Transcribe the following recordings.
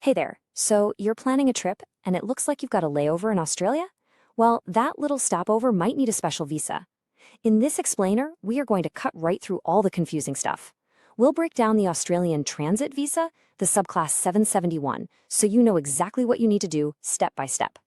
Hey there, so you're planning a trip and it looks like you've got a layover in Australia? Well, that little stopover might need a special visa. In this explainer, we are going to cut right through all the confusing stuff. We'll break down the Australian transit visa, the subclass 771, so you know exactly what you need to do step by step.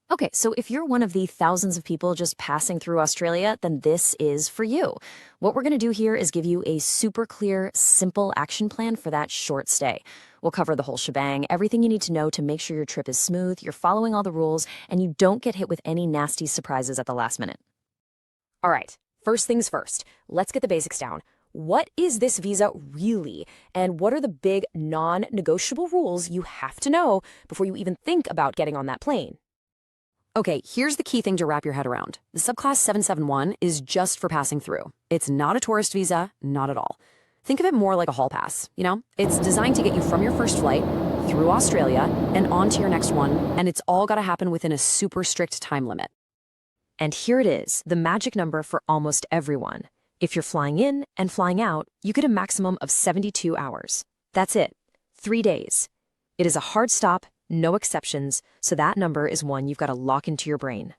Okay, so if you're one of the thousands of people just passing through Australia, then this is for you. What we're going to do here is give you a super clear, simple action plan for that short stay. We'll cover the whole shebang, everything you need to know to make sure your trip is smooth, you're following all the rules, and you don't get hit with any nasty surprises at the last minute. All right, first things first, let's get the basics down. What is this visa really, and what are the big non-negotiable rules you have to know before you even think about getting on that plane? Okay, here's the key thing to wrap your head around. The subclass 771 is just for passing through. It's not a tourist visa, not at all. Think of it more like a hall pass, you know? It's designed to get you from your first flight, through Australia, and on to your next one, and it's all gotta happen within a super strict time limit. And here it is, the magic number for almost everyone. If you're flying in and flying out, you get a maximum of 72 hours. That's it, 3 days. It is a hard stop, no exceptions, so that number is one you've got to lock into your brain.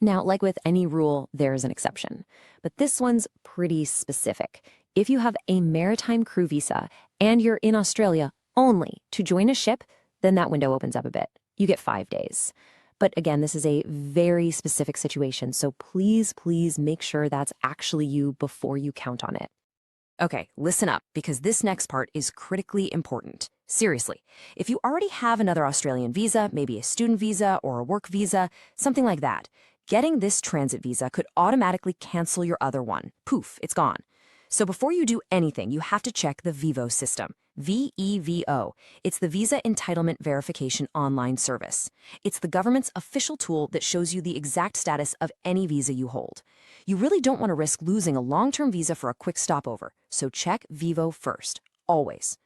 Now, like with any rule, there is an exception, but this one's pretty specific. If you have a maritime crew visa and you're in Australia only to join a ship, then that window opens up a bit. You get 5 days. But again, this is a very specific situation, so please make sure that's actually you before you count on it. Okay, listen up, because this next part is critically important. Seriously, if you already have another Australian visa, maybe a student visa or a work visa, something like that, getting this transit visa could automatically cancel your other one. Poof, it's gone. So before you do anything, you have to check the VEVO system. VEVO. It's the Visa Entitlement Verification Online service. It's the government's official tool that shows you the exact status of any visa you hold. You really don't want to risk losing a long-term visa for a quick stopover, so check VEVO first, always.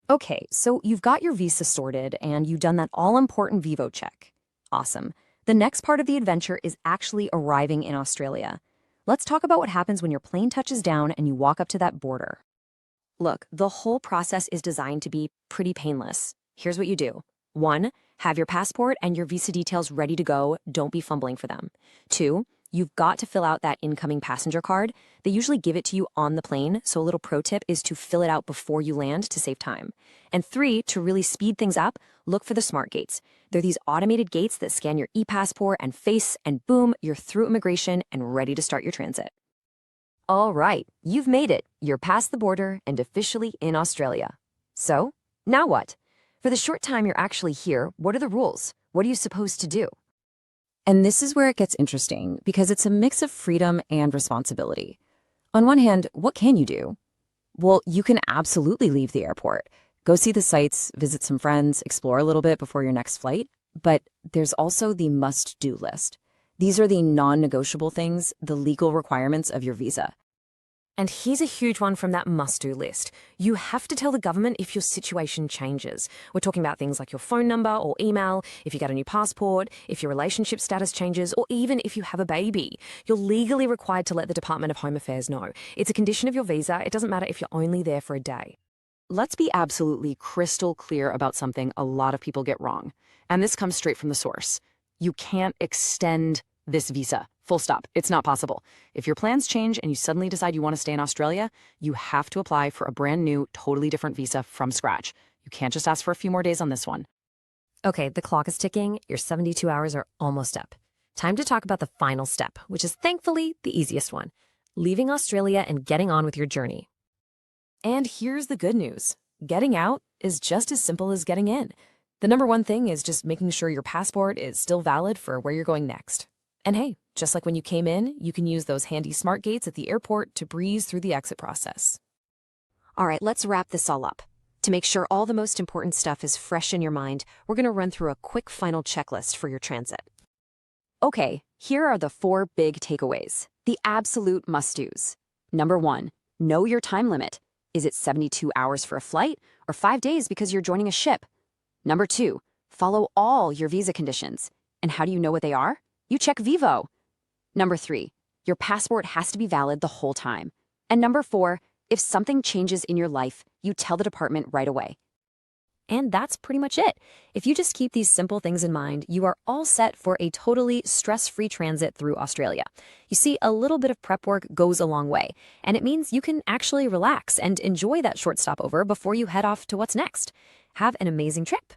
Okay, so you've got your visa sorted and you've done that all-important VEVO check. Awesome. The next part of the adventure is actually arriving in Australia. Let's talk about what happens when your plane touches down and you walk up to that border. Look, the whole process is designed to be pretty painless. Here's what you do. 1, have your passport and your visa details ready to go. Don't be fumbling for them. 2, you've got to fill out that incoming passenger card. They usually give it to you on the plane, so a little pro tip is to fill it out before you land to save time. And 3, to really speed things up, look for the SmartGates. They're these automated gates that scan your e-passport and face, and boom, you're through immigration and ready to start your transit. All right, you've made it. You're past the border and officially in Australia. So, now what? For the short time you're actually here, what are the rules? What are you supposed to do? And this is where it gets interesting, because it's a mix of freedom and responsibility. On one hand, what can you do? Well, you can absolutely leave the airport. Go see the sights, visit some friends, explore a little bit before your next flight. But there's also the must-do list. These are the non-negotiable things, the legal requirements of your visa. And here's a huge one from that must-do list. You have to tell the government if your situation changes. We're talking about things like your phone number or email, if you get a new passport, if your relationship status changes, or even if you have a baby. You're legally required to let the Department of Home Affairs know. It's a condition of your visa. It doesn't matter if you're only there for a day. Let's be absolutely crystal clear about something a lot of people get wrong. And this comes straight from the source. You can't extend this visa. Full stop. It's not possible. If your plans change and you suddenly decide you want to stay in Australia, you have to apply for a brand new, totally different visa from scratch. You can't just ask for a few more days on this one. Okay, the clock is ticking. Your 72 hours are almost up. Time to talk about the final step, which is thankfully the easiest one. Leaving Australia and getting on with your journey. And here's the good news. Getting out is just as simple as getting in. The number one thing is just making sure your passport is still valid for where you're going next. And hey, just like when you came in, you can use those handy smart gates at the airport to breeze through the exit process. All right, let's wrap this all up. To make sure all the most important stuff is fresh in your mind, we're going to run through a quick final checklist for your transit. Okay, here are the 4 big takeaways, the absolute must-dos. Number 1, know your time limit. Is it 72 hours for a flight or 5 days because you're joining a ship? Number 2, follow all your visa conditions. And how do you know what they are? You check VEVO. Number 3, your passport has to be valid the whole time. And number 4, if something changes in your life, you tell the department right away. And that's pretty much it. If you just keep these simple things in mind, you are all set for a totally stress-free transit through Australia. You see, a little bit of prep work goes a long way, and it means you can actually relax and enjoy that short stopover before you head off to what's next. Have an amazing trip.